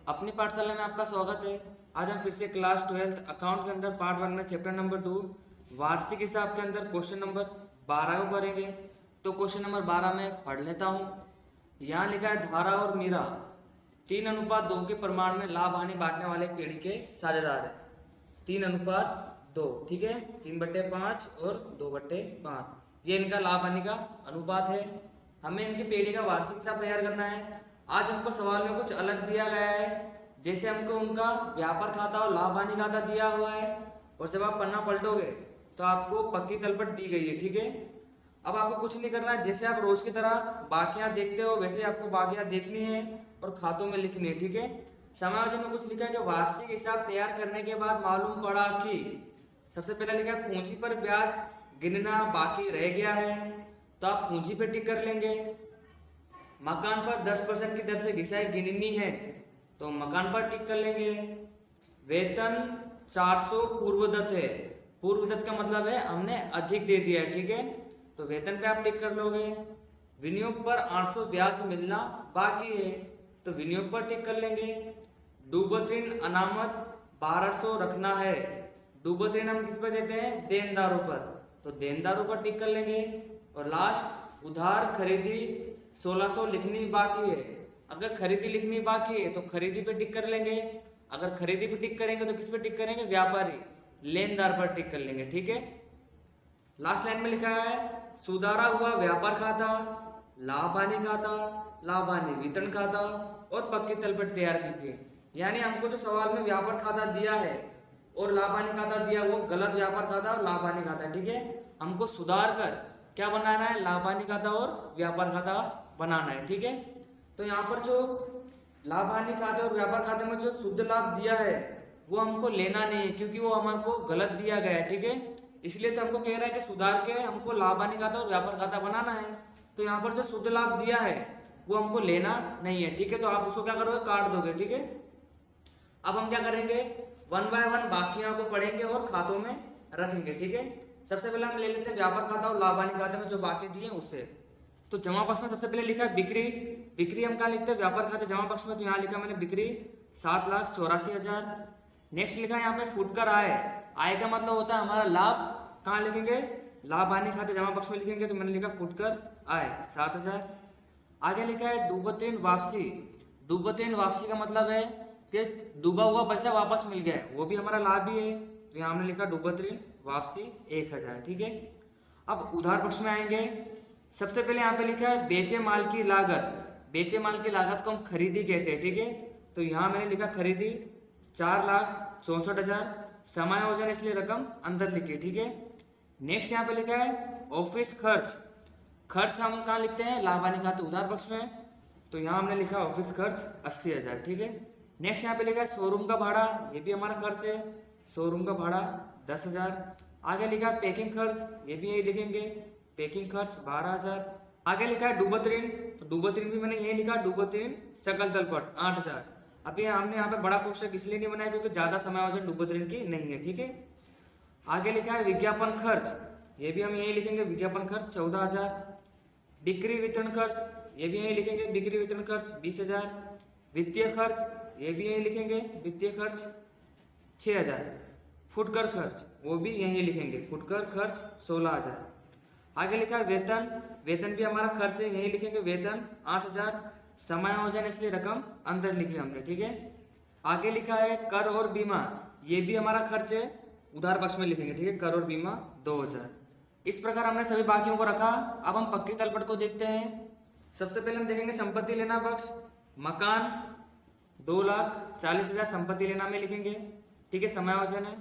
अपनी पाठशाला में आपका स्वागत है। आज हम फिर से क्लास 12 अकाउंट के अंदर पार्ट 1 में चैप्टर नंबर 2 वार्षिक हिसाब के अंदर क्वेश्चन नंबर 12 को करेंगे। तो क्वेश्चन नंबर 12 में पढ़ लेता हूँ। यहाँ लिखा है धारा और मीरा 3:2 के प्रमाण में लाभ हानि बांटने वाले पीढ़ी के साझेदार है। 3:2, ठीक है, 3/5 और 2/5 ये इनका लाभ हानि का अनुपात है। हमें इनकी पीढ़ी का वार्षिक हिसाब तैयार करना है। आज हमको सवाल में कुछ अलग दिया गया है, जैसे हमको उनका व्यापार खाता और लाभ हानि खाता दिया हुआ है, और जब आप पन्ना पलटोगे तो आपको पक्की तलपट दी गई है, ठीक है। अब आपको कुछ नहीं करना है, जैसे आप रोज की तरह बाकियां देखते हो वैसे आपको बाकियां देखनी है और खातों में लिखनी है, ठीक है। समायोजन में कुछ लिखा है कि वार्षिक हिसाब तैयार करने के बाद मालूम पड़ा कि सबसे पहले लिखा है पूंजी पर ब्याज गिनना बाकी रह गया है, तो आप पूंजी पे टिक कर लेंगे। मकान पर 10% की दर से घिसाई गिननी है, तो मकान पर टिक कर लेंगे। वेतन 400 पूर्वदत्त है, पूर्वदत्त का मतलब है हमने अधिक दे दिया है, ठीक है, तो वेतन पे आप टिक कर लोगे। विनियोग पर 800 ब्याज मिलना बाकी है, तो विनियोग पर टिक कर लेंगे। डूबत ऋण अनामत 1200 रखना है, डूबत ऋण हम किस पर देते हैं? देनदारों पर, तो देनदारों पर टिक कर लेंगे। और लास्ट उधार खरीदी 1600 लिखनी बाकी है। अगर खरीदी लिखनी बाकी है तो खरीदी पे टिक कर लेंगे। अगर खरीदी पे टिक करेंगे तो किस पे टिक करेंगे? व्यापारी लेनदार पर टिक कर लेंगे, ठीक है। लास्ट लाइन में लिखा है सुधारा हुआ व्यापार खाता, लाभ हानि खाता, लाभ हानि वितरण खाता और पक्की तलपट तैयार कीजिए। यानी हमको जो सवाल में व्यापार खाता दिया है और लाभ हानि खाता दिया, वो गलत व्यापार खाता और लाभ हानि खाता, ठीक है। हमको सुधार कर क्या बनाना है? लाभ हानि खाता और व्यापार खाता बनाना है, ठीक है। तो यहाँ पर जो लाभ हानि खाते और व्यापार खाते में जो शुद्ध लाभ दिया है वो हमको लेना नहीं है, क्योंकि वो हमको गलत दिया गया है, ठीक है। इसलिए तो हमको कह रहा है कि सुधार के हमको लाभ हानि खाता और व्यापार खाता बनाना है। तो यहाँ पर जो शुद्ध लाभ दिया है वो हमको लेना नहीं है, ठीक है। तो आप उसको क्या करोगे? काट दोगे, ठीक है। अब हम क्या करेंगे? 1 बाय 1 बाकियों को पढ़ेंगे और खातों में रखेंगे, ठीक है। सबसे पहले हम ले लेते हैं व्यापार खाता और लाभ हानि खाते में जो बाकी दिए उससे। तो जमा पक्ष में सबसे पहले लिखा है बिक्री। बिक्री हम कहाँ लिखते हैं? व्यापार खाते जमा पक्ष में, तो यहाँ लिखा मैंने बिक्री 7,84,000। नेक्स्ट लिखा है यहाँ पे फुटकर आय। आय का मतलब होता है हमारा लाभ। कहाँ लिखेंगे? लाभ हानि खाते जमा पक्ष में लिखेंगे, तो मैंने लिखा फुटकर आय 7,000। आगे लिखा है डूबत ऋण वापसी। डूबत ऋण वापसी का मतलब है कि डूबा हुआ पैसा वापस मिल गया, वो भी हमारा लाभ ही है, तो यहाँ हमने लिखा डूबत ऋण वापसी 1,000, ठीक है। अब उधार पक्ष में आएंगे। सबसे पहले यहाँ पे लिखा है बेचे माल की लागत। बेचे माल की लागत को हम खरीदी कहते हैं, ठीक है। तो यहाँ मैंने लिखा खरीदी 4,64,000। समायोजन इसलिए रकम अंदर लिखी, ठीक है। नेक्स्ट यहाँ पे लिखा है ऑफिस खर्च। खर्च हम कहाँ लिखते हैं? लाभ हानि खाते उधार पक्ष में, तो यहाँ हमने लिखा ऑफिस खर्च 80,000, ठीक है। नेक्स्ट यहाँ पे लिखा है शोरूम का भाड़ा, ये भी हमारा खर्च है, शोरूम का भाड़ा 10,000। आगे लिखा है पैकिंग खर्च, ये भी यही लिखेंगे, पैकिंग खर्च 12,000। आगे लिखा है डूबत ऋण, तो डूबत ऋण भी मैंने यही लिखा, डूबत ऋण सकल तलपट 8,000। अब ये हमने यहाँ पे बड़ा कोष्ठक इसलिए नहीं बनाया क्योंकि ज्यादा समायोजन डूबत ऋण की नहीं है, ठीक है। आगे लिखा है विज्ञापन खर्च, ये भी हम यही लिखेंगे, विज्ञापन खर्च 14,000। बिक्री वितरण खर्च, ये भी यही लिखेंगे, बिक्री वितरण खर्च 20,000। वित्तीय खर्च, ये भी यही लिखेंगे, वित्तीय खर्च 6,000। फुटकर खर्च, वो भी यही लिखेंगे, फुटकर खर्च 16,000। आगे लिखा है वेतन। वेतन भी हमारा खर्च है, यही लिखेंगे, वेतन 8,000। समायोजन इसलिए रकम अंदर लिखी हमने, ठीक है। आगे लिखा है कर और बीमा, ये भी हमारा खर्च है, उधार पक्ष में लिखेंगे, ठीक है, कर और बीमा 2,000। इस प्रकार हमने सभी बाकियों को रखा। अब हम पक्की तलपट को देखते हैं। सबसे पहले हम देखेंगे संपत्ति लेना पक्ष। मकान 2,40,000 संपत्ति लेना में लिखेंगे, ठीक है, समायोजन है।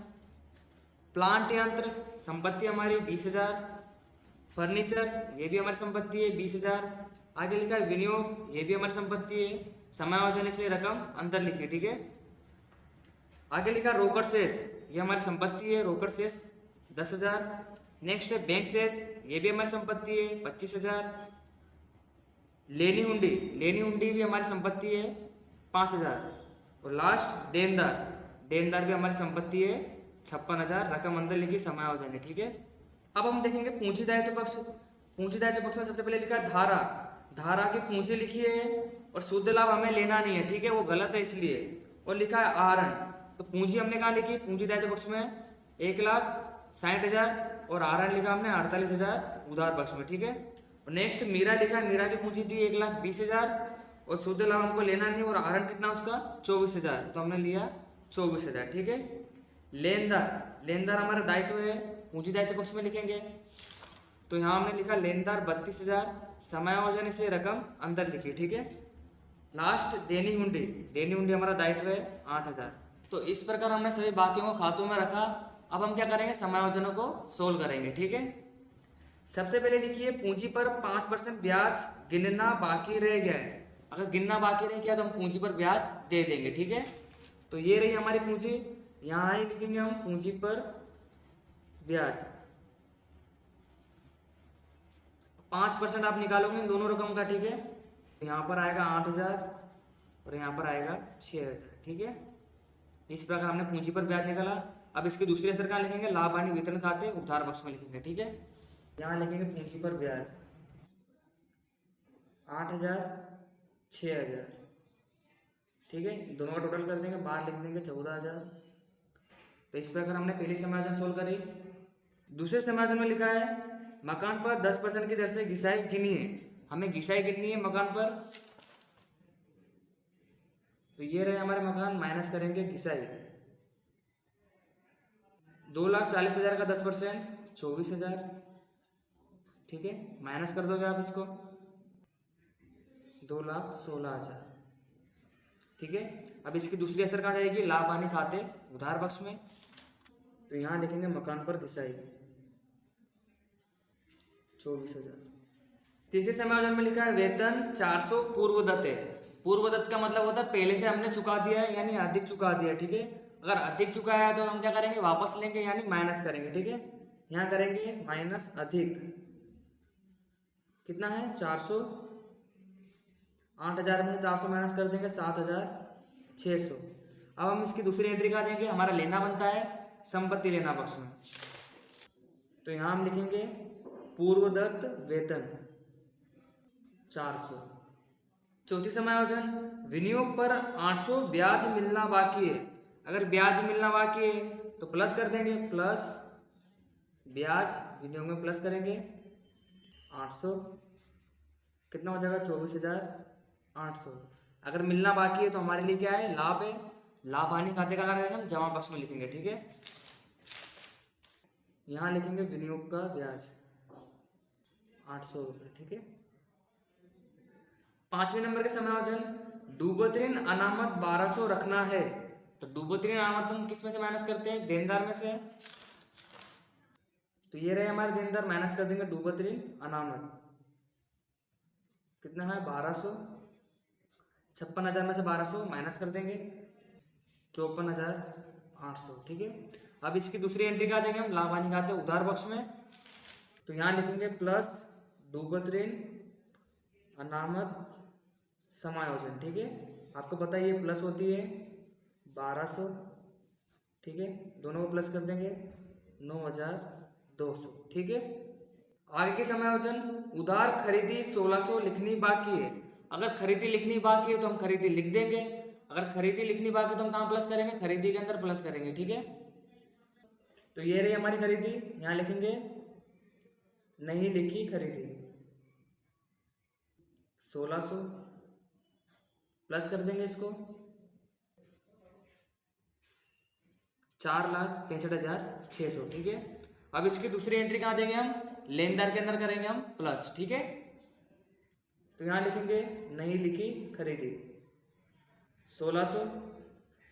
प्लांट यंत्र संपत्ति हमारी 20,000। फर्नीचर ये भी हमारी संपत्ति है 20,000। आगे लिखा है विनियोग, ये भी हमारी संपत्ति है, समायोजन इसलिए रकम अंदर लिखी, ठीक है। आगे लिखा रोकड़ शेष, ये हमारी संपत्ति है, रोकड़ शेष 10,000। नेक्स्ट है बैंक शेष, ये भी हमारी संपत्ति है 25,000। लेनी हुंडी, लेनी हुंडी भी हमारी संपत्ति है 5,000। और लास्ट देनदार, देनदार भी हमारी संपत्ति है 56,000, रकम अंदर लिखी, समायोजन है, ठीक है। अब हम देखेंगे पूंजी दायित्व पक्ष। पूंजी दायित्व पक्ष में सबसे पहले लिखा है धारा। धारा की पूंजी लिखी है और शुद्ध लाभ हमें लेना नहीं है, ठीक है, वो गलत है इसलिए। और लिखा है आहरण, तो पूंजी हमने कहाँ लिखी, पूंजी दायित्व पक्ष में 1,60,000 और आहरण लिखा हमने 48,000 उधार पक्ष में, ठीक है। और नेक्स्ट मीरा लिखा है, मीरा की पूंजी थी 1,20,000 और शुद्ध लाभ हमको लेना नहीं और आहरण कितना उसका 24,000, तो हमने लिया 24,000, ठीक है। लेनदार, लेनदार हमारा दायित्व है, पूंजी दायित्व पक्ष में लिखेंगे, तो यहाँ हमने लिखा लेनदार 32,000, समायोजन इसलिए रकम अंदर लिखी, ठीक है। लास्ट देनी हुंडी, देनी हुंडी हमारा दायित्व है 8,000। तो इस प्रकार हमने सभी बाकियों को खातों में रखा। अब हम क्या करेंगे, समायोजनों को सोल्व करेंगे, ठीक है। सबसे पहले देखिए पूंजी पर 5% ब्याज गिनना बाकी रह गया है। अगर गिनना बाकी रह गया तो हम पूंजी पर ब्याज दे देंगे, ठीक है। तो ये रही हमारी पूंजी, यहाँ ही लिखेंगे हम पूंजी पर ब्याज 5% आप निकालोगे इन दोनों रकम का, ठीक है। यहाँ पर आएगा 8,000 और यहाँ पर आएगा 6,000, ठीक है। इस प्रकार हमने पूंजी पर ब्याज निकाला। अब इसके दूसरे असर कहाँ लिखेंगे, लाभ हानि वितरण खाते उधार पक्ष में लिखेंगे, ठीक है। यहाँ लिखेंगे पूंजी पर ब्याज 8,000 6,000, ठीक है। दोनों का टोटल कर देंगे, बाहर लिख देंगे 14,000। तो इस प्रकार हमने पहली समायोजन सोल्व करी। दूसरे समायोजन में लिखा है मकान पर 10% की दर से घिसाई गिनी है, हमें घिसाई गिननी है मकान पर। तो ये रहे हमारे मकान, माइनस करेंगे घिसाई, 2,40,000 का 10% 24,000, ठीक है। माइनस कर दोगे आप इसको, 2,16,000, ठीक है। अब इसकी दूसरी असर कहाँ जाएगी, लाभ हानि खाते उधार पक्ष में। तो यहाँ लिखेंगे मकान पर घिसाई 24,000। तीसरे समायोजन में लिखा है वेतन 400 पूर्वदत्त है। पूर्वदत्त का मतलब होता है पहले से हमने चुका दिया है, यानी अधिक चुका दिया है, ठीक है। अगर अधिक चुकाया है तो हम क्या करेंगे, वापस लेंगे यानी माइनस करेंगे, ठीक है। यहाँ करेंगे माइनस अधिक, कितना है 400, 8,000 में से 400 माइनस कर देंगे 7,600। अब हम इसकी दूसरी एंट्री का देंगे, हमारा लेना बनता है संपत्ति लेना पक्ष में। तो यहाँ हम लिखेंगे पूर्वदत्त वेतन 400। चौथी समायोजन विनियोग पर 800 ब्याज मिलना बाकी है। अगर ब्याज मिलना बाकी है तो प्लस कर देंगे, प्लस ब्याज विनियोग में प्लस करेंगे 800, कितना हो जाएगा 24,800। अगर मिलना बाकी है तो हमारे लिए क्या है, लाभ है। लाभ हानि खाते का करेंगे हम जमा पक्ष में लिखेंगे, ठीक है। यहाँ लिखेंगे विनियोग का ब्याज 800 रुपये, ठीक है। 5वें नंबर के समायोजन डूबत ऋण अनामत 1200 रखना है। तो डूबत ऋण अनामत हम किस में से माइनस करते हैं, देनदार में से। तो ये रहे हमारे देनदार, माइनस कर देंगे डूबत ऋण अनामत, कितना है 1200। 56,000 में से 1200 माइनस कर देंगे 54,800, ठीक है। अब इसकी दूसरी एंट्री क्या देंगे हम, लाभ हानि खाते उधार पक्ष में। तो यहाँ लिखेंगे प्लस डूबत ऋण अनामत समायोजन, ठीक है। आपको पता है ये प्लस होती है 1200, ठीक है। दोनों को प्लस कर देंगे 9,200, ठीक है। आगे के समायोजन उधार खरीदी 1600 लिखनी बाकी है। अगर खरीदी लिखनी बाकी है तो हम खरीदी लिख देंगे, अगर खरीदी लिखनी बाकी है तो हम कहाँ प्लस करेंगे, खरीदी के अंदर प्लस करेंगे, ठीक है। तो ये रही हमारी खरीदी, यहाँ लिखेंगे नहीं लिखी खरीदी 1600, प्लस कर देंगे इसको 4,65,600, ठीक है। अब इसकी दूसरी एंट्री कहाँ देंगे हम, लेनदार के अंदर करेंगे हम प्लस, ठीक है। तो यहाँ लिखेंगे नहीं लिखी खरीदी 1600,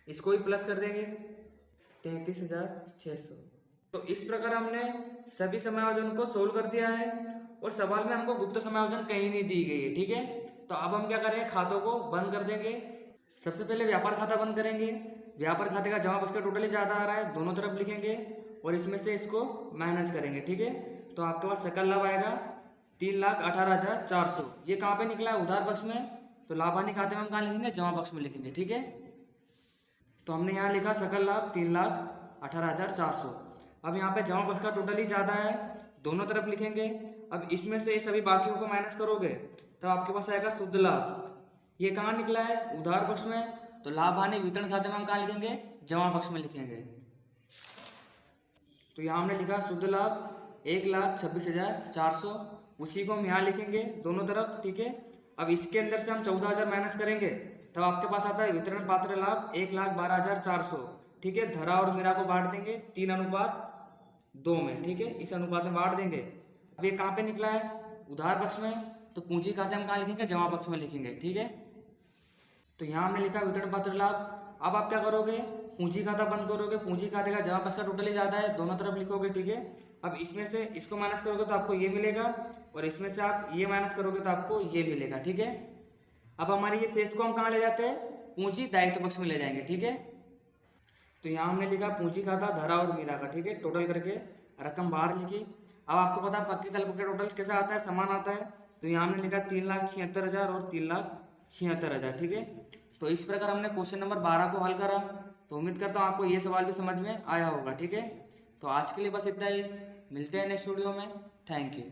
इसको भी प्लस कर देंगे 33,600। तो इस प्रकार हमने सभी समायोजन को सोल्व कर दिया है और सवाल में हमको गुप्त समायोजन कहीं नहीं दी गई है, ठीक है। तो अब हम क्या करेंगे, खातों को बंद कर देंगे। सबसे पहले व्यापार खाता बंद करेंगे। व्यापार खाते का जमा बचकर टोटल ही ज़्यादा आ रहा है, दोनों तरफ लिखेंगे और इसमें से इसको माइनस करेंगे, ठीक है। तो आपके पास सकल लाभ आएगा 3,18,400। ये कहाँ पे निकला है, उधार पक्ष में। तो लाभ हानि खाते में हम कहाँ लिखेंगे, जमा पक्ष में लिखेंगे, ठीक है। तो हमने यहाँ लिखा सकल लाभ 3,18,400। अब यहाँ पे जमा पक्ष का टोटल ही ज़्यादा है, दोनों तरफ लिखेंगे। अब इसमें से सभी बाकियों को माइनस करोगे तब आपके पास आएगा शुद्ध लाभ ये कहाँ निकला है? उधार पक्ष में। तो लाभ हानि वितरण खाते में हम कहाँ लिखेंगे? जमा पक्ष में लिखेंगे। तो यहाँ हमने लिखा शुद्ध लाभ 1,26,400, उसी को हम यहाँ लिखेंगे दोनों तरफ, ठीक है। अब इसके अंदर से हम 14,000 माइनस करेंगे तब आपके पास आता है वितरण पात्र लाभ 1,12,400, ठीक है। धरा और मीरा को बांट देंगे 3:2 में, ठीक है, इस अनुपात में बांट देंगे। अब ये कहाँ पे निकला है? उधार पक्ष में। तो पूंजी खाते हम कहाँ लिखेंगे? जमा पक्ष में लिखेंगे, ठीक है। तो यहाँ हमने लिखा वितरण पात्र लाभ। अब आप क्या करोगे? पूंजी खाता बंद करोगे, पूंजी खाते का जमा पक्ष का टोटल ही ज्यादा है, दोनों तरफ लिखोगे, ठीक है। अब इसमें से इसको माइनस करोगे तो आपको ये मिलेगा, और इसमें से आप ये माइनस करोगे तो आपको ये मिलेगा, ठीक है। अब हमारे ये शेष को हम कहाँ ले जाते हैं? पूंजी दायित्व पक्ष में ले जाएंगे, ठीक है। तो यहाँ हमने लिखा पूंजी खाता धरा और मीरा का, ठीक है, टोटल करके रकम बाहर लिखी। अब आपको पता है पक्की तल पक्के टोटल कैसा आता है? समान आता है। तो यहाँ हमने लिखा 3,76,000 और 3,76,000, ठीक है। तो इस प्रकार हमने क्वेश्चन नंबर 12 को हल करा। तो उम्मीद करता हूँ आपको ये सवाल भी समझ में आया होगा, ठीक है। तो आज के लिए बस इतना ही, मिलते हैं नेक्स्ट वीडियो में। Thank you.